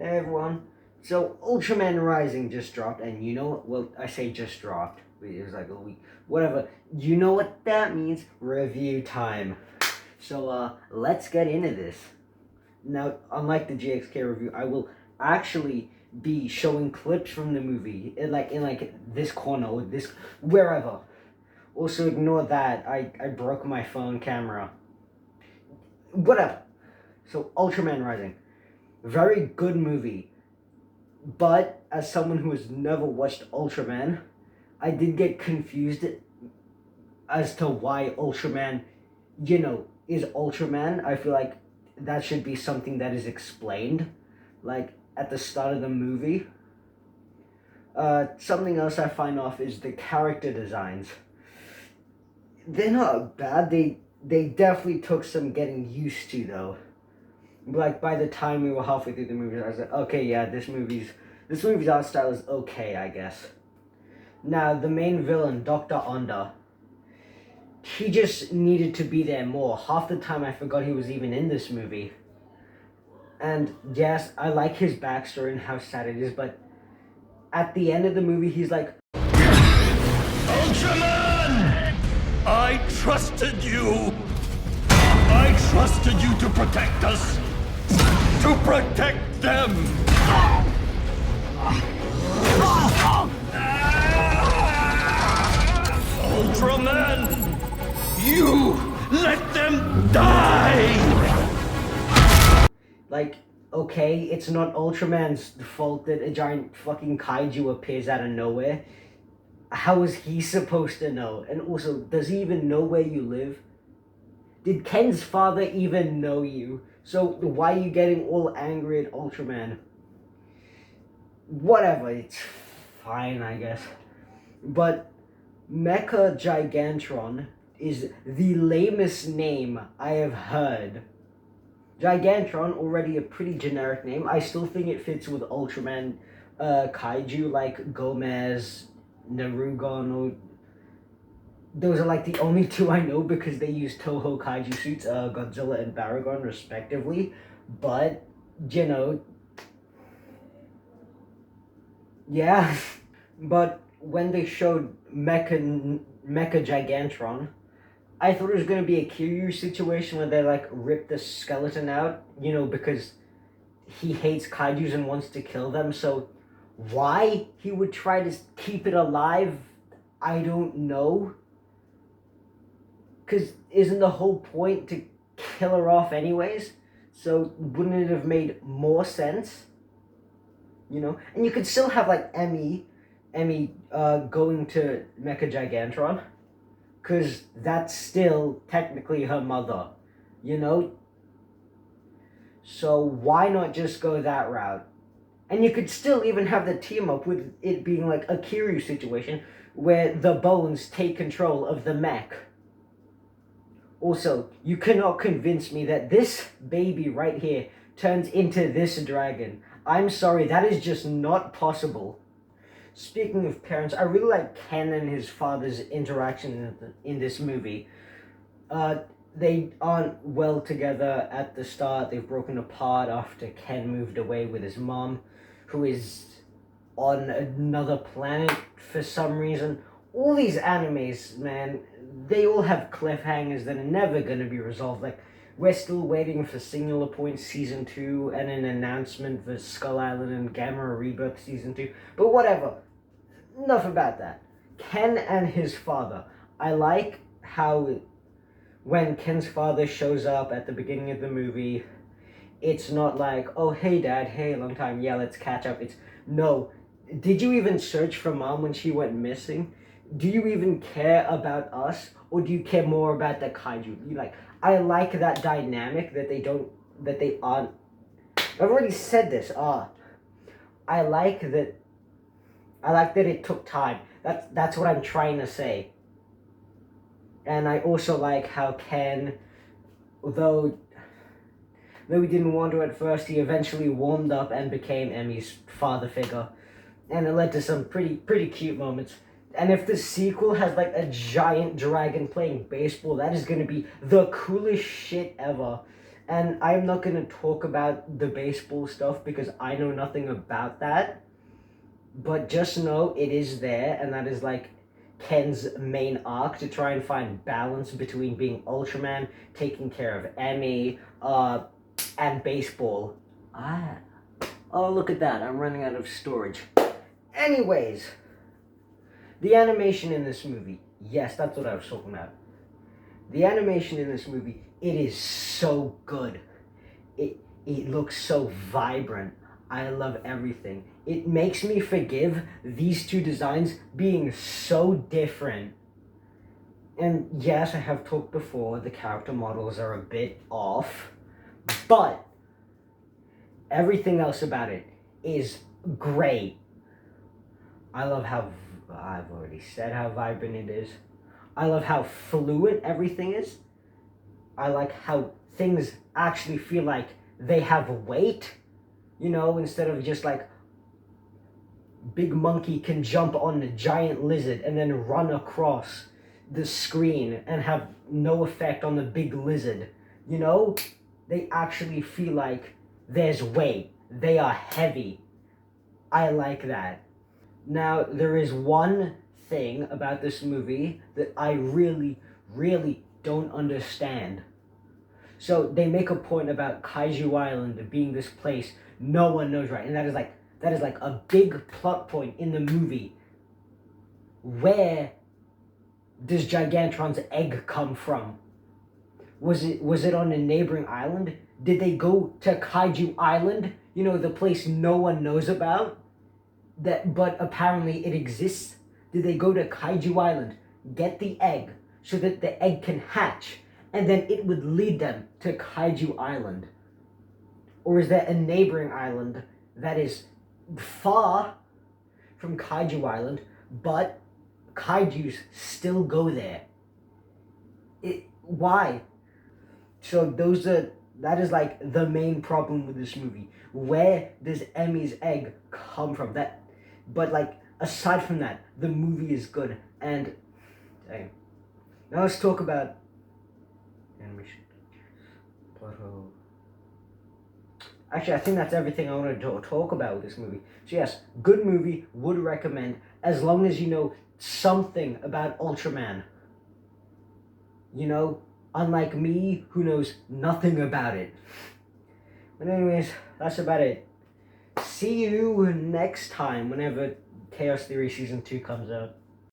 Hey everyone. So Ultraman Rising just dropped, and you know what? Well, I say just dropped. It was like a week, whatever. You know what that means? Review time. So let's get into this. Now, unlike the JXK review, I will actually be showing clips from the movie in this corner or this wherever. Also, ignore that. I broke my phone camera. Whatever. So Ultraman Rising, very good movie. But as someone who has never watched Ultraman, I did get confused as to why Ultraman, is Ultraman. I feel like that should be something that is explained, like at the start of the movie. Something else I find off is the character designs. They're not bad. They definitely took some getting used to though. Like by the time we were halfway through the movie, I was like, okay, yeah, this movie's art style is okay, I guess. Now the main villain, Dr. Onda, he just needed to be there more. Half the time I forgot he was even in this movie. And yes, I like his backstory and how sad it is, but at the end of the movie, he's like, Ultraman! I trusted you! I trusted you to protect us! To protect them! Ultraman! You let them die! like, okay, it's not Ultraman's fault that a giant fucking kaiju appears out of nowhere. How is he supposed to know? And also, does he even know where you live? Did Ken's father even know you? So why are you getting all angry at Ultraman? Whatever, it's fine, I guess. But Mecha Gigantron is the lamest name I have heard. Gigantron, already a pretty generic name. I still think it fits with Ultraman kaiju like Gomez, Narugon, or those are like the only two I know because they use Toho kaiju suits, Godzilla and Baragon respectively. But, yeah. But when they showed Mecha Gigantron, I thought it was going to be a Kiryu situation where they like rip the skeleton out, because he hates kaijus and wants to kill them. So why he would try to keep it alive, I don't know. Because isn't the whole point to kill her off anyways? So wouldn't it have made more sense? And you could still have like Emmy going to Mecha Gigantron, because that's still technically her mother, So why not just go that route? And you could still even have the team up with it being like a Kiryu situation where the bones take control of the mech. Also, you cannot convince me that this baby right here turns into this dragon. I'm sorry, that is just not possible. Speaking of parents, I really like Ken and his father's interaction in this movie. They aren't well together at the start. They've broken apart after Ken moved away with his mom, who is on another planet for some reason. All these animes, man, they all have cliffhangers that are never going to be resolved. Like, we're still waiting for Singular Point Season 2 and an announcement for Skull Island and Gamma Rebirth Season 2. But whatever. Enough about that. Ken and his father. I like how when Ken's father shows up at the beginning of the movie, it's not like, oh, hey, Dad, hey, long time, yeah, let's catch up. It's, no, did you even search for Mom when she went missing? Do you even care about us, or do you care more about the kaiju? I like that dynamic that they aren't. I've already said this. I like that it took time. That's what I'm trying to say. And I also like how Ken, though he didn't want to at first, he eventually warmed up and became Emmy's father figure, and it led to some pretty cute moments. And if the sequel has like a giant dragon playing baseball, that is going to be the coolest shit ever. And I'm not going to talk about the baseball stuff because I know nothing about that. But just know it is there, and that is like Ken's main arc to try and find balance between being Ultraman, taking care of Emmy, and baseball. Oh, look at that. I'm running out of storage. Anyways, the animation in this movie. Yes, that's what I was talking about. The animation in this movie, it is so good. It looks so vibrant. I love everything. It makes me forgive these two designs being so different. And yes, I have talked before, the character models are a bit off, but everything else about it is great. I love how, I've already said how vibrant it is. I love how fluid everything is. I like how things actually feel like they have weight, you know, instead of just like big monkey can jump on a giant lizard and then run across the screen and have no effect on the big lizard. You know, they actually feel like there's weight. They are heavy. I like that. Now, there is one thing about this movie that I really, really don't understand. So they make a point about Kaiju Island being this place no one knows, right? And that is like a big plot point in the movie. Where does Gigantron's egg come from? Was it on a neighboring island? Did they go to Kaiju Island? You know, the place no one knows about? But apparently it exists. Did they go to Kaiju Island, get the egg, so that the egg can hatch, and then it would lead them to Kaiju Island? Or is there a neighboring island that is far from Kaiju Island, but kaijus still go there? Why? So that is like the main problem with this movie. Where does Emmy's egg come from? But like aside from that, the movie is good. And dang. Now let's talk about animation. Actually, I think that's everything I want to talk about with this movie. So yes, good movie, would recommend, as long as you know something about Ultraman. You know, unlike me, who knows nothing about it. But anyways, that's about it. See you next time whenever Chaos Theory Season 2 comes out.